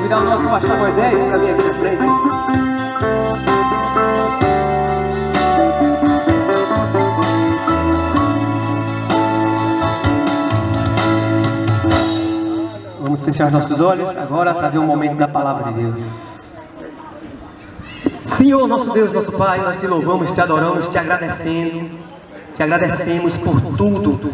convidar o nosso pastor Moisés para vir aqui na frente. Vamos fechar os nossos olhos agora, trazer um momento da palavra de Deus. Senhor, nosso Deus, nosso Pai, nós te louvamos, te adoramos, te agradecemos por tudo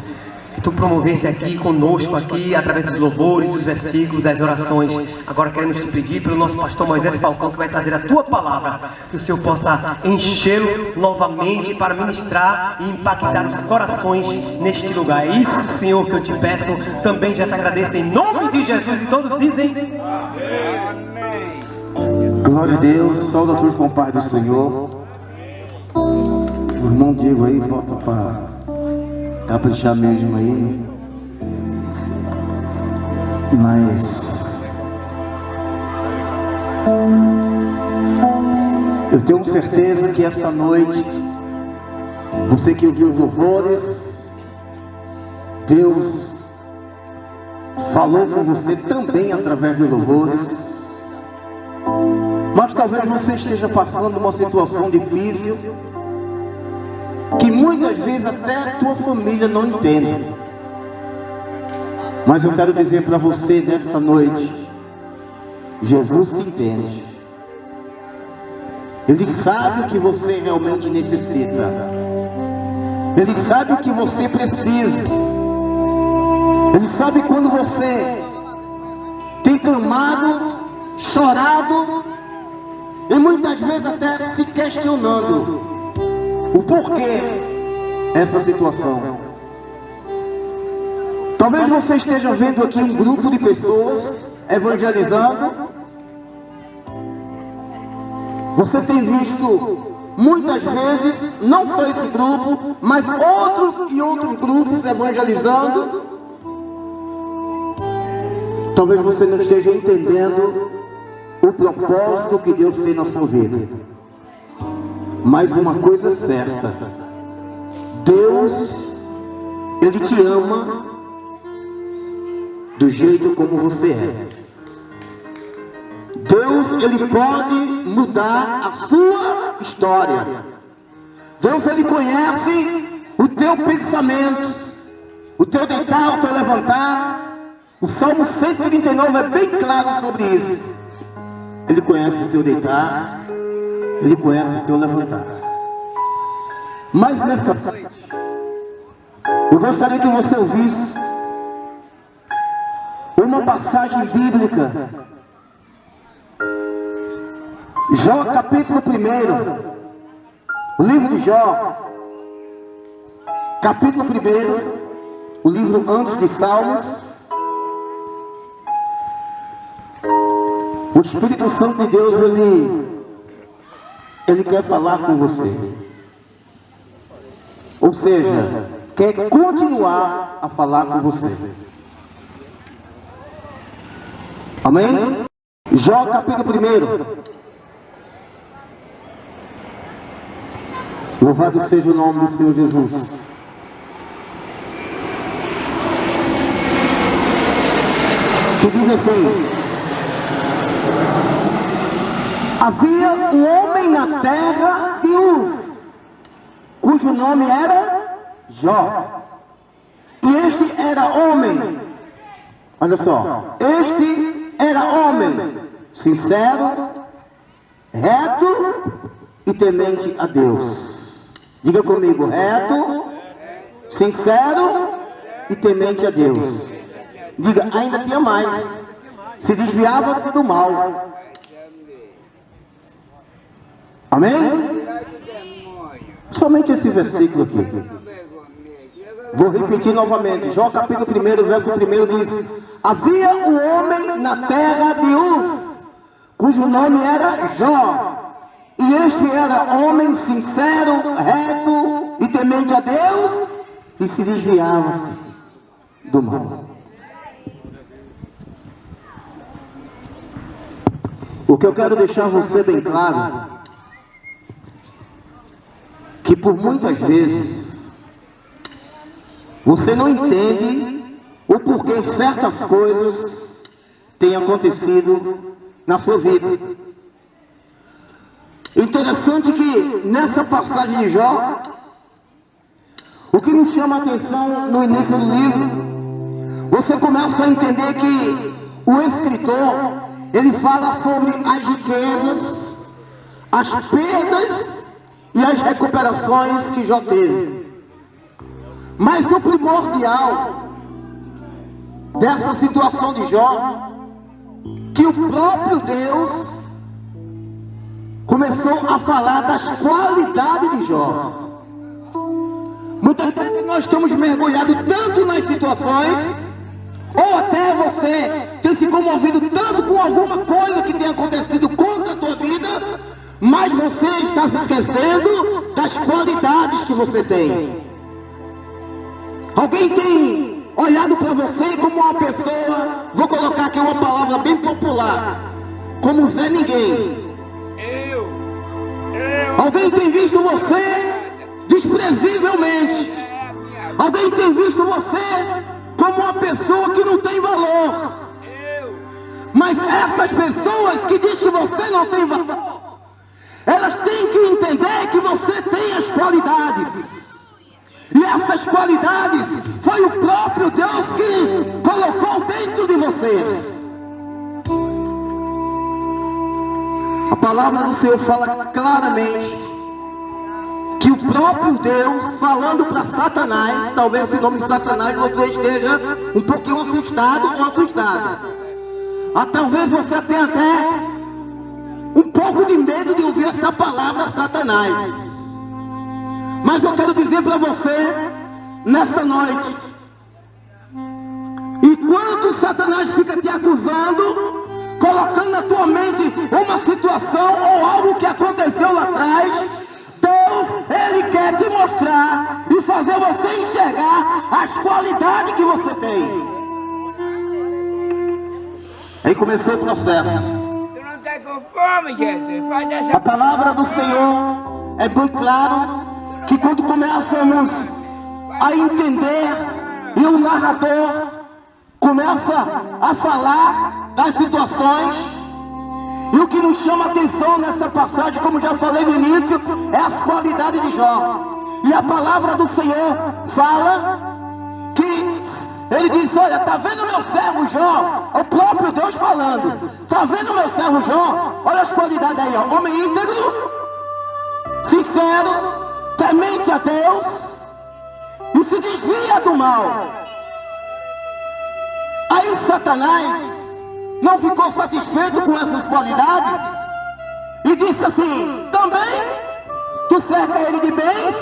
que tu promovesse aqui conosco, aqui, através dos louvores, dos versículos, das orações. Agora queremos te pedir pelo nosso pastor Moisés Falcão, que vai trazer a tua palavra, que o Senhor possa enchê-lo novamente para ministrar e impactar os corações neste lugar. É isso, Senhor, que eu te peço, também já te agradeço em nome de Jesus, e todos dizem amém. Glória a Deus, saudações com o Pai do Senhor. O irmão Diego aí, bota para caprichar mesmo aí. Mas eu tenho certeza que esta noite, você que ouviu os louvores, Deus falou com você também através dos louvores. Mas talvez você esteja passando uma situação difícil, que muitas vezes até a tua família não entende. Mas eu quero dizer para você nesta noite, Jesus te entende. Ele sabe o que você realmente necessita. Ele sabe o que você precisa. Ele sabe quando você tem clamado, chorado, e muitas vezes até se questionando o porquê essa situação. Talvez você esteja vendo aqui um grupo de pessoas evangelizando. Você tem visto muitas vezes, não só esse grupo, mas outros e outros grupos evangelizando. Talvez você não esteja entendendo o propósito que Deus tem na sua vida. Mas uma coisa é certa: Deus, Ele te ama do jeito como você é. Deus, Ele pode mudar a sua história. Deus, Ele conhece o teu pensamento, o teu deitar, o teu levantar. O Salmo 139 é bem claro sobre isso. Ele conhece o teu deitar, Ele conhece o teu levantar. Mas nessa noite, eu gostaria que você ouvisse uma passagem bíblica. Jó, capítulo 1, o livro de Jó, capítulo 1, o livro antes de Salmos. O Espírito Santo de Deus, Ele quer falar com você. Ou seja, quer continuar a falar com você. Amém? Jó, capítulo 1. Louvado seja o nome do Senhor Jesus. Que diz assim: havia um homem na terra de Uz, cujo nome era Jó. E este era homem, olha só, este era homem sincero, reto e temente a Deus. Diga comigo: reto, sincero e temente a Deus. Diga: ainda tinha mais, se desviava do mal. Amém? Somente esse versículo aqui. Vou repetir novamente. Jó capítulo 1, verso 1 diz: havia um homem na terra de Uz, cujo nome era Jó. E este era homem sincero, reto e temente a Deus, e se desviava-se do mal. O que eu quero deixar você bem claro, que por muitas vezes você não entende o porquê certas coisas têm acontecido na sua vida. Interessante que nessa passagem de Jó, o que nos chama a atenção no início do livro, você começa a entender que o escritor, ele fala sobre as riquezas, as perdas e as recuperações que Jó teve. Mas o primordial dessa situação de Jó, que o próprio Deus começou a falar das qualidades de Jó. Muitas vezes nós estamos mergulhados tanto nas situações, ou até você tem se comovido tanto com alguma coisa que tem acontecido contra a tua vida, mas você está se esquecendo das qualidades que você tem. Alguém tem olhado para você como uma pessoa, vou colocar aqui uma palavra bem popular, como Zé Ninguém. Alguém tem visto você desprezivelmente. Alguém tem visto você como uma pessoa que não tem valor. Mas essas pessoas que dizem que você não tem valor, elas têm que entender que você tem as qualidades. E essas qualidades foi o próprio Deus que colocou dentro de você. A palavra do Senhor fala claramente que o próprio Deus, falando para Satanás, talvez esse nome de Satanás você esteja um pouquinho assustado ou assustada. Talvez você tenha até um pouco de medo de ouvir essa palavra Satanás. Mas eu quero dizer para você, nessa noite, enquanto Satanás fica te acusando, colocando na tua mente uma situação ou algo que aconteceu lá atrás, Deus, Ele quer te mostrar e fazer você enxergar as qualidades que você tem. Aí começou o processo. Tu não está com fome, Jesus? Faz essa... A palavra do Senhor é bem claro que quando começamos a entender e o narrador começa a falar das situações, e o que nos chama a atenção nessa passagem, como já falei no início, é as qualidades de Jó. E a palavra do Senhor fala que ele diz: olha, tá vendo meu servo Jó? O próprio Deus falando. Tá vendo meu servo Jó? Olha as qualidades aí, ó. Homem íntegro, sincero, temente a Deus e se desvia do mal. Aí Satanás não ficou satisfeito com essas qualidades e disse assim: também tu cerca ele de bens,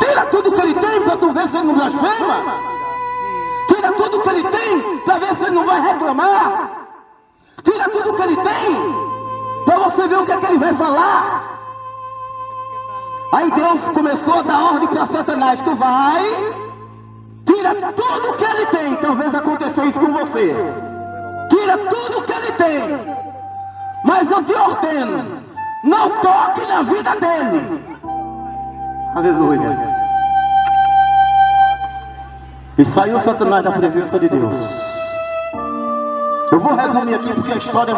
tira tudo que ele tem para tu ver se ele não blasfema, tira tudo que ele tem para ver se ele não vai reclamar, tira tudo que ele tem para você ver o que é que ele vai falar. Aí Deus começou a dar ordem para Satanás: tu vai, tira tudo que ele tem. Talvez aconteça isso com você. Tira tudo que ele tem, mas eu te ordeno, não toque na vida dele. Aleluia. E saiu Satanás da presença de Deus. Eu vou resumir aqui porque a história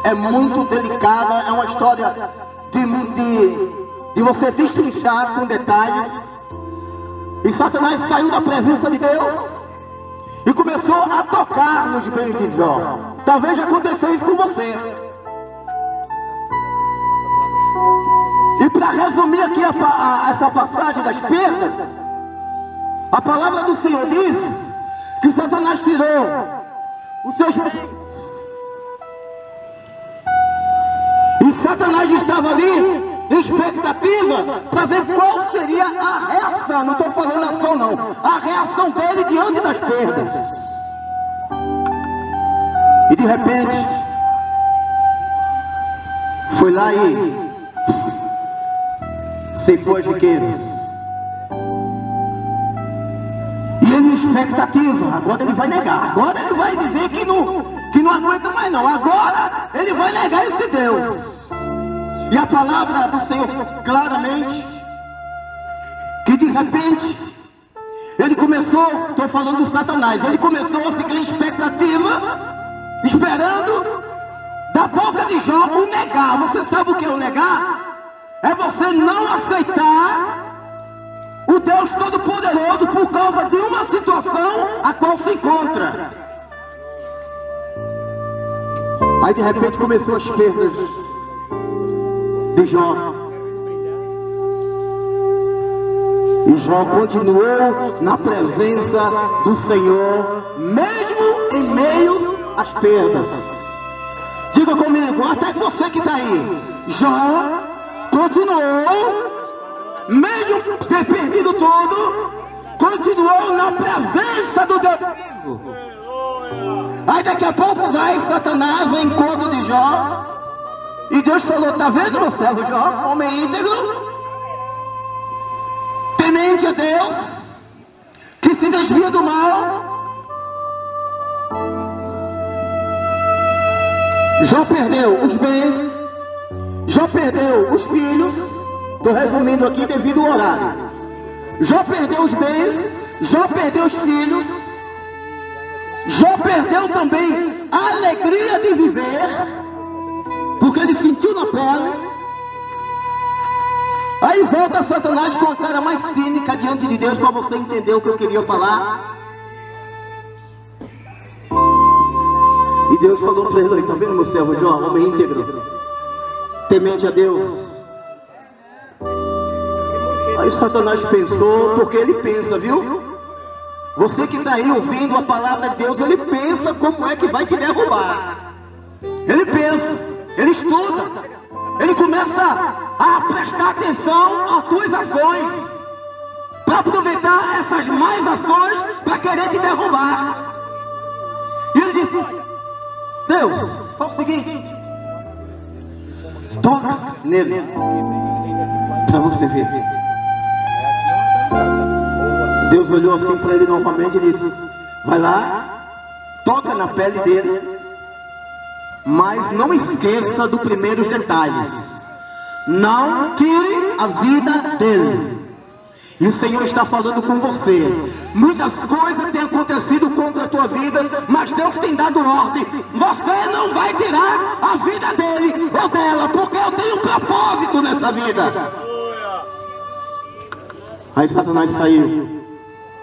é muito delicada. É uma história de você destrinchar com detalhes. E Satanás saiu da presença de Deus e começou a tocar nos bens de Jó. Talvez já aconteceu isso com você. E para resumir aqui essa passagem das perdas, a palavra do Senhor diz que Satanás tirou os seus bens. E Satanás estava ali em expectativa para ver qual seria a reação. Não estou falando ação não, a reação dele diante das perdas. E de repente foi lá e ceifou as riquezas. E ele em expectativa: agora ele vai negar, agora ele vai dizer que não aguenta mais não, agora ele vai negar esse Deus. E a palavra do Senhor claramente, que de repente, ele começou, estou falando do Satanás, ele começou a ficar em expectativa esperando da boca de Jó o negar. Você sabe o que é o negar? É você não aceitar o Deus Todo-Poderoso por causa de uma situação a qual se encontra. Aí de repente começou as perdas de Jó. E Jó continuou na presença do Senhor, mesmo em meio às perdas. Diga comigo, até que você que está aí. Jó continuou, mesmo ter perdido tudo, continuou na presença do Deus vivo. Aí daqui a pouco vai Satanás ao encontro de Jó. E Deus falou, tá vendo meu servo Jó, homem íntegro, temente a Deus, que se desvia do mal. Jó perdeu os bens, Jó perdeu os filhos, estou resumindo aqui devido ao horário. Jó perdeu os bens, Jó perdeu os filhos, Jó perdeu também a alegria de viver, porque ele sentiu na pele. Aí volta Satanás com a cara mais cínica diante de Deus para você entender o que eu queria falar. E Deus falou para ele, tá vendo meu servo Jó, homem íntegro, temente a Deus. Aí Satanás pensou, porque ele pensa, viu? Você que está aí ouvindo a palavra de Deus, ele pensa como é que vai te derrubar. Ele pensa, ele estuda, ele começa a prestar atenção às tuas ações, para aproveitar essas más ações para querer te derrubar. E ele disse, Deus, faz o seguinte, toca nele, para você ver. Deus olhou assim para ele novamente e disse, vai lá, toca na pele dele, mas não esqueça dos primeiros detalhes. Não tire a vida dele. E o Senhor está falando com você. Muitas coisas têm acontecido contra a tua vida, mas Deus tem dado ordem. Você não vai tirar a vida dele ou dela, porque eu tenho um propósito nessa vida. Aí Satanás saiu.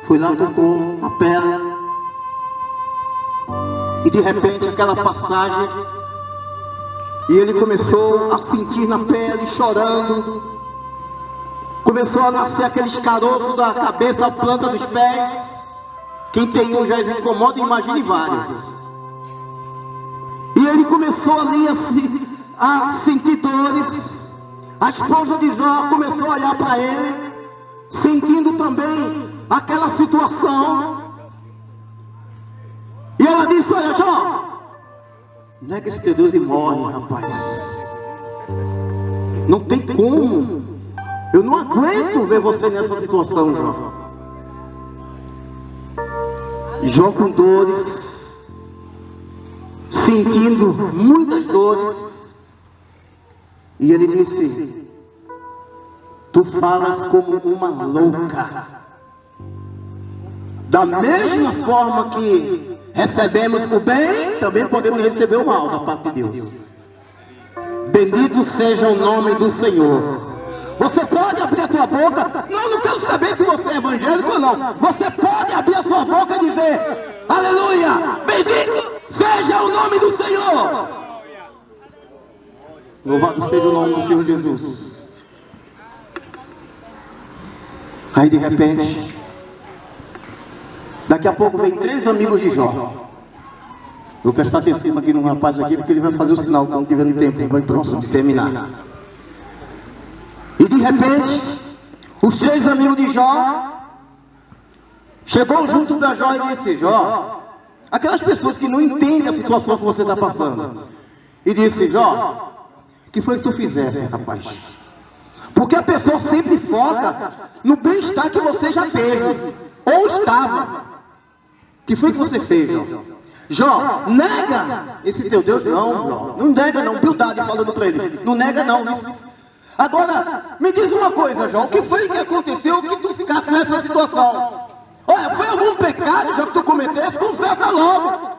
Foi lá, tocou a pedra. E de repente aquela passagem. E ele começou a sentir na pele, chorando. Começou a nascer aqueles caroços da cabeça à planta dos pés. Quem tem um já incomoda, imagine vários. E ele começou ali a sentir dores. A esposa de Jó começou a olhar para ele, sentindo também aquela situação. E ela disse, olha Jó, nega esse teu Deus e morre, rapaz. Não tem como. Eu não aguento ver você nessa situação, Jó. Jó com dores, sentindo muitas dores. E ele disse, tu falas como uma louca. Da mesma forma que recebemos o bem, também podemos receber o mal da parte de Deus. Bendito seja o nome do Senhor. Você pode abrir a tua boca. Não quero saber se você é evangélico ou não. Você pode abrir a sua boca e dizer, aleluia, bendito seja o nome do Senhor. Louvado seja o nome do Senhor Jesus. Aí de repente, daqui a pouco vem 3 amigos de Jó. Vou prestar atenção aqui no rapaz aqui, porque ele vai fazer o sinal quando tiver no tempo, vai próximo de terminar. E de repente, os 3 amigos de Jó chegou junto da Jó e disse, Jó, aquelas pessoas que não entendem a situação que você está passando, e disse, Jó, o que foi que tu fizesse, rapaz? Porque a pessoa sempre foca no bem-estar que você já teve, ou estava. O que foi que você fez, Jó? Jó, nega esse teu Deus? Não, Jó, não nega não, humildade falando para ele, não nega não. Agora, me diz uma coisa, Jó, o que foi que aconteceu que tu ficasse nessa situação? Olha, foi algum pecado já que tu cometesse? Confessa logo.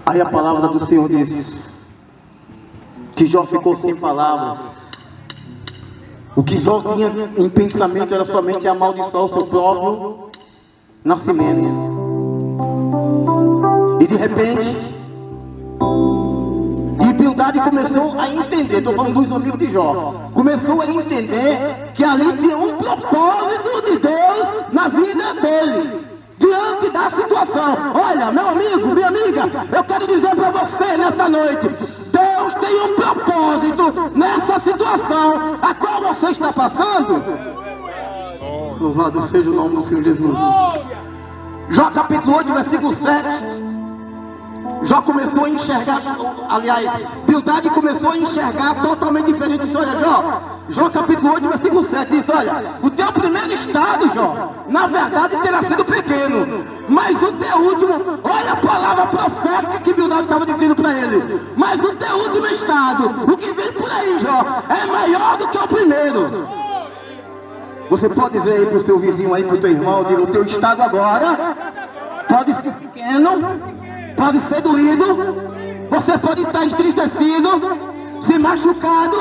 Aí a palavra do Senhor diz que Jó ficou sem palavras. O que Jó tinha em pensamento era somente amaldiçoar o seu próprio nascimento. E de repente, Bildade começou a entender, estou falando dos amigos de Jó, começou a entender que ali tinha um propósito de Deus na vida dele, diante da situação. Olha, meu amigo, minha amiga, eu quero dizer para você nesta noite, Deus tem um propósito nessa situação a qual você está passando. Louvado seja o nome do Senhor Jesus. Jó capítulo 8, versículo 7. Jó começou a enxergar, aliás, Bildade começou a enxergar totalmente diferente disso. Olha, Jó capítulo 8, versículo 7 diz: olha, o teu primeiro estado, Jó, na verdade terá sido pequeno, mas o teu último, olha a palavra profética que Bildade estava dizendo para ele, mas o teu último estado, o que vem por aí, Jó, é maior do que o primeiro. Você pode dizer aí para o seu vizinho, aí para o teu irmão, diga: o teu estado agora pode ser pequeno, pode ser doído, você pode estar entristecido, se machucado,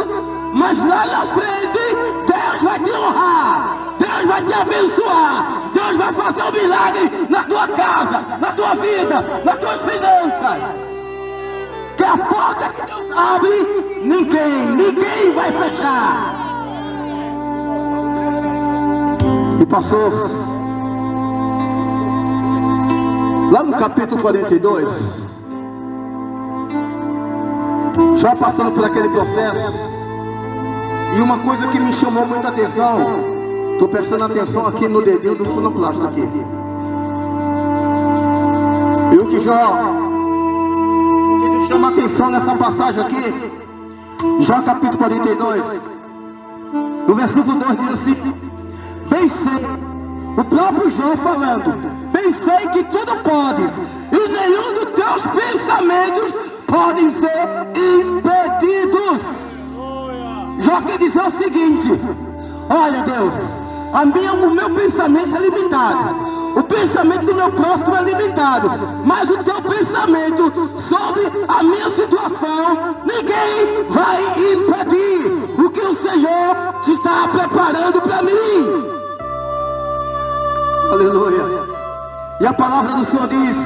mas lá na frente Deus vai te honrar, Deus vai te abençoar, Deus vai fazer um milagre na tua casa, na tua vida, nas tuas finanças. Que a porta que Deus abre, ninguém vai fechar. E passou-se. Lá no capítulo 42, já passando por aquele processo, e uma coisa que me chamou muita atenção, estou prestando atenção aqui no dedinho do sonoplasta aqui. E o que me chama a atenção nessa passagem aqui, já capítulo 42, no versículo 2 diz assim: bem sei, o próprio Jó falando, bem sei que tudo podes, e nenhum dos teus pensamentos podem ser impedidos. Jó quer dizer o seguinte: olha, Deus, o meu pensamento é limitado, o pensamento do meu próximo é limitado, mas o teu pensamento sobre a minha situação, ninguém vai impedir o que o Senhor está preparando para mim. Aleluia. E a palavra do Senhor diz,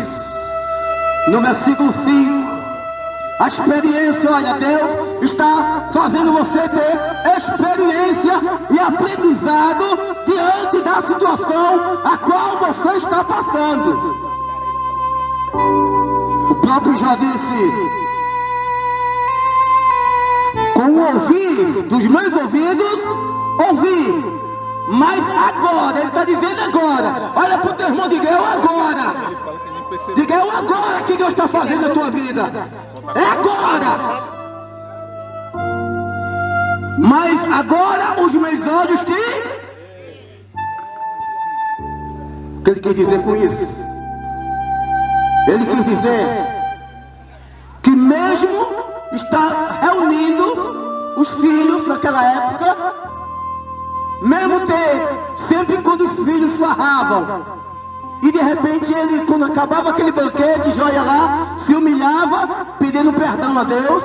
no versículo 5, a experiência, olha, Deus está fazendo você ter experiência e aprendizado diante da situação a qual você está passando. O próprio Jó disse: com o ouvir dos meus ouvidos, ouvi. Mas agora, ele está dizendo agora. Olha para o teu irmão, diga: eu agora. Diga: eu agora que Deus está fazendo a tua vida. É agora. Mas agora os meus olhos te... O que ele quer dizer com isso? Ele quer dizer que mesmo está reunindo os filhos naquela época, mesmo sempre quando os filhos farravam, e de repente ele, quando acabava aquele banquete, Jó ia lá, se humilhava, pedindo perdão a Deus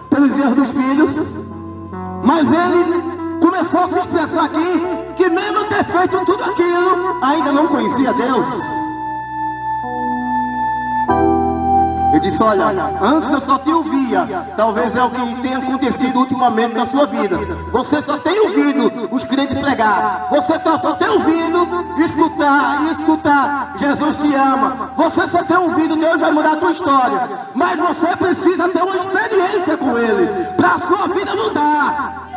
pelos erros dos filhos. Mas ele começou a se expressar aqui, que mesmo ter feito tudo aquilo, ainda não conhecia Deus. Ele disse: olha, antes eu só te ouvia. Talvez é o que tenha acontecido ultimamente na sua vida. Você só tem ouvido os crentes pregar. Você só tem ouvido escutar. Jesus te ama. Você só tem ouvido, Deus vai mudar a tua história. Mas você precisa ter uma experiência com Ele para a sua vida mudar.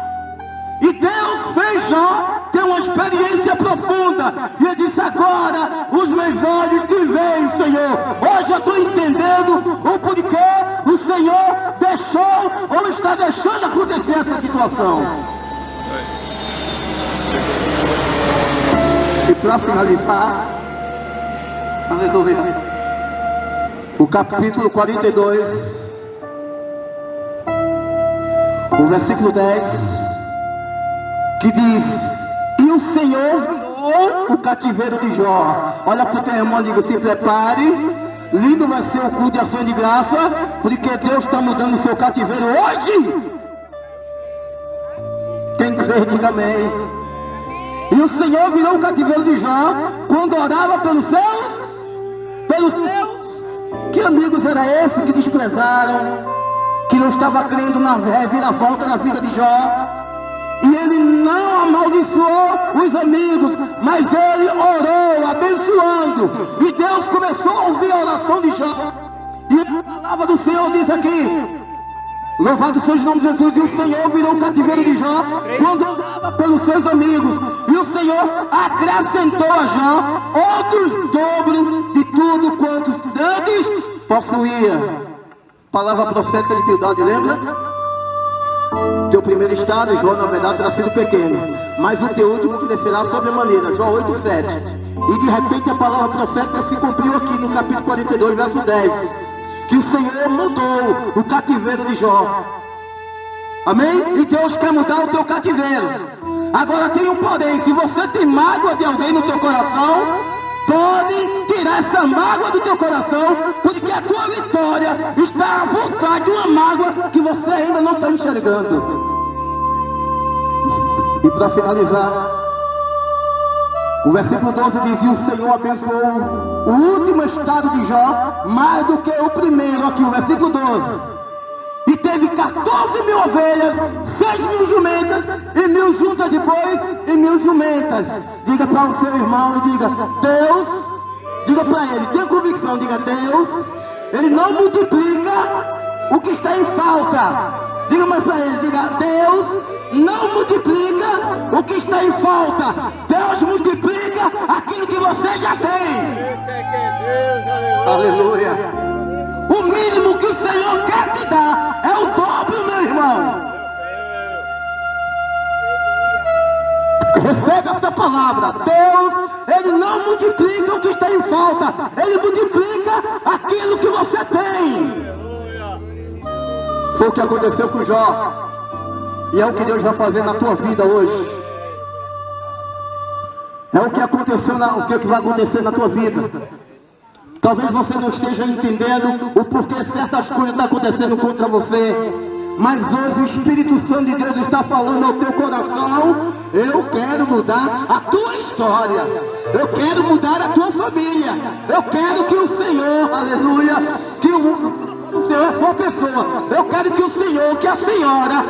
E Deus fez Jó ter uma experiência profunda. E ele disse: agora os meus olhos te veem, Senhor. Hoje eu estou entendendo o porquê o Senhor deixou ou está deixando acontecer essa situação. E para finalizar, aleluia, o capítulo 42, o versículo 10, que diz: e o Senhor virou o cativeiro de Jó. Olha para o teu irmão e diga: se prepare, Lindo vai ser o culto de ação de graça, porque Deus está mudando o seu cativeiro hoje. Quem crê, diga amém. E o Senhor virou o cativeiro de Jó quando orava pelos seus. Que amigos era esse que desprezaram, que não estava crendo na reviravolta na vida de Jó? E ele não amaldiçoou os amigos, mas ele orou abençoando. E Deus começou a ouvir a oração de Jó. E a palavra do Senhor diz aqui: louvado seja o nome de Jesus. E o Senhor virou o cativeiro de Jó quando orava pelos seus amigos. E o Senhor acrescentou a Jó outros dobro de tudo quantos antes possuía. Palavra profética de Bildade, lembra? Teu primeiro estado, Jó, na verdade, terá sido pequeno, mas o teu último crescerá sobremaneira. Jó 8:7. E de repente a palavra profética se cumpriu aqui no capítulo 42, verso 10. Que o Senhor mudou o cativeiro de Jó. Amém? E Deus quer mudar o teu cativeiro. Agora tem um porém: se você tem mágoa de alguém no teu coração, pode tirar essa mágoa do teu coração, porque a tua vitória está por trás de uma mágoa que você ainda não está enxergando. E para finalizar, o versículo 12 diz: e o Senhor abençoou o último estado de Jó mais do que o primeiro. Aqui o versículo 12. E teve 14.000 ovelhas, 6.000 jumentas, e 1.000 juntas de bois, e 1.000 jumentas. Diga para o seu irmão e diga: Deus, diga para ele, tenha convicção, diga: Deus, Ele não multiplica o que está em falta. Diga mais para ele, diga: Deus não multiplica o que está em falta. Deus multiplica aquilo que você já tem. Aleluia. O mínimo que o Senhor quer te dar é o dobro, meu irmão. Recebe essa palavra. Deus, Ele não multiplica o que está em falta. Ele multiplica aquilo que você tem. Foi o que aconteceu com Jó. E é o que Deus vai fazer na tua vida hoje. É o que aconteceu, o que vai acontecer na tua vida. Talvez você não esteja entendendo o porquê certas coisas estão acontecendo contra você. Mas hoje o Espírito Santo de Deus está falando ao teu coração: eu quero mudar a tua história. Eu quero mudar a tua família. Eu quero que o Senhor, aleluia, que o Senhor é sua pessoa. Eu quero que o Senhor, que a senhora,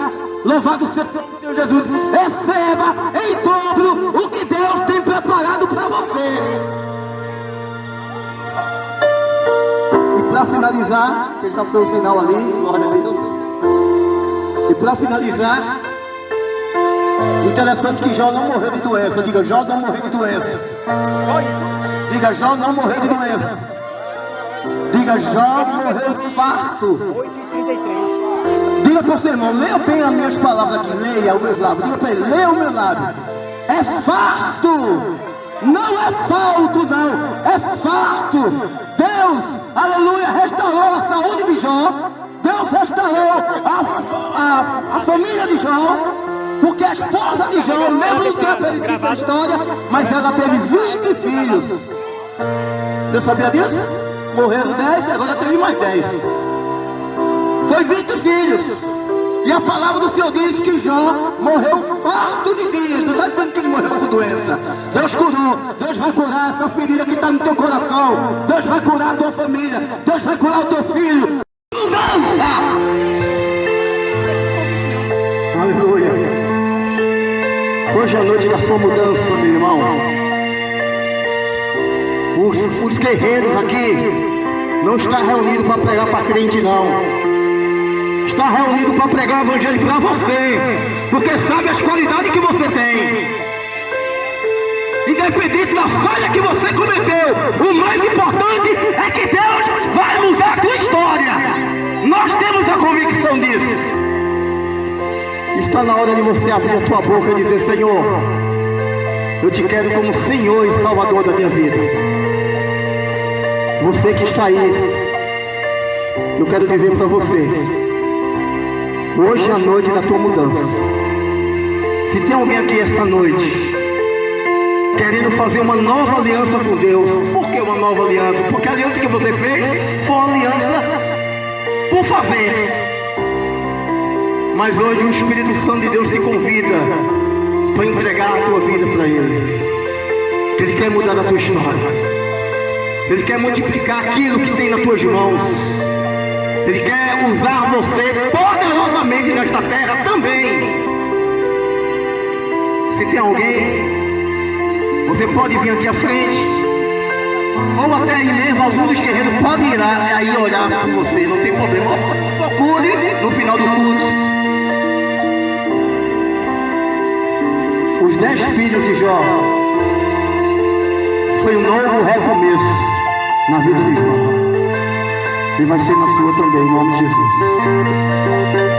louvado seja o Senhor Jesus, receba em dobro o que Deus tem preparado para você. Para finalizar, que já foi o sinal ali, glória a Deus. E para finalizar, interessante que Jó não morreu de doença. Diga: Jó não morreu de doença. Só isso. Diga: Jó não morreu de doença. Diga: Jó morreu farto. 8:33. Diga para o seu irmão: leia bem as minhas palavras aqui, leia os meus lábios. Diga para ele: leia o meu lábio. É farto. Não é falto, não, é farto. Deus, aleluia, restaurou a saúde de Jó. Deus restaurou a família de Jó, porque a esposa de Jó, lembra do que é a história, mas ela teve 20 filhos. Você sabia disso? Morreram 10 e agora teve mais 10. Foi 20 filhos. E a palavra do Senhor diz que Jó morreu farto de dias. Não está dizendo que ele morreu com doença. Deus curou. Deus vai curar essa ferida que está no teu coração. Deus vai curar a tua família. Deus vai curar o teu filho. Mudança! Aleluia. Hoje é a noite da sua mudança, meu irmão. Os guerreiros aqui não estão reunidos para pregar para crente, não. Está reunido para pregar o evangelho para você, porque sabe as qualidades que você tem. Independente da falha que você cometeu, o mais importante é que Deus vai mudar a tua história. Nós temos a convicção disso. Está na hora de você abrir a tua boca e dizer: Senhor, eu te quero como Senhor e Salvador da minha vida. Você que está aí, eu quero dizer para você: hoje é a noite da tua mudança. Se tem alguém aqui essa noite querendo fazer uma nova aliança com Deus. Por que uma nova aliança? Porque a aliança que você fez foi uma aliança por fazer. Mas hoje o Espírito Santo de Deus te convida para entregar a tua vida para Ele. Ele quer mudar a tua história. Ele quer multiplicar aquilo que tem nas tuas mãos. Ele quer usar você poderosamente nesta terra também. Se tem alguém, você pode vir aqui à frente, ou até aí mesmo, algum dos guerreiros pode ir aí olhar por você, não tem problema. Procure no final do culto. Os 10 filhos de Jó foi um novo recomeço na vida de Jó, e vai ser na sua também, em nome de Jesus.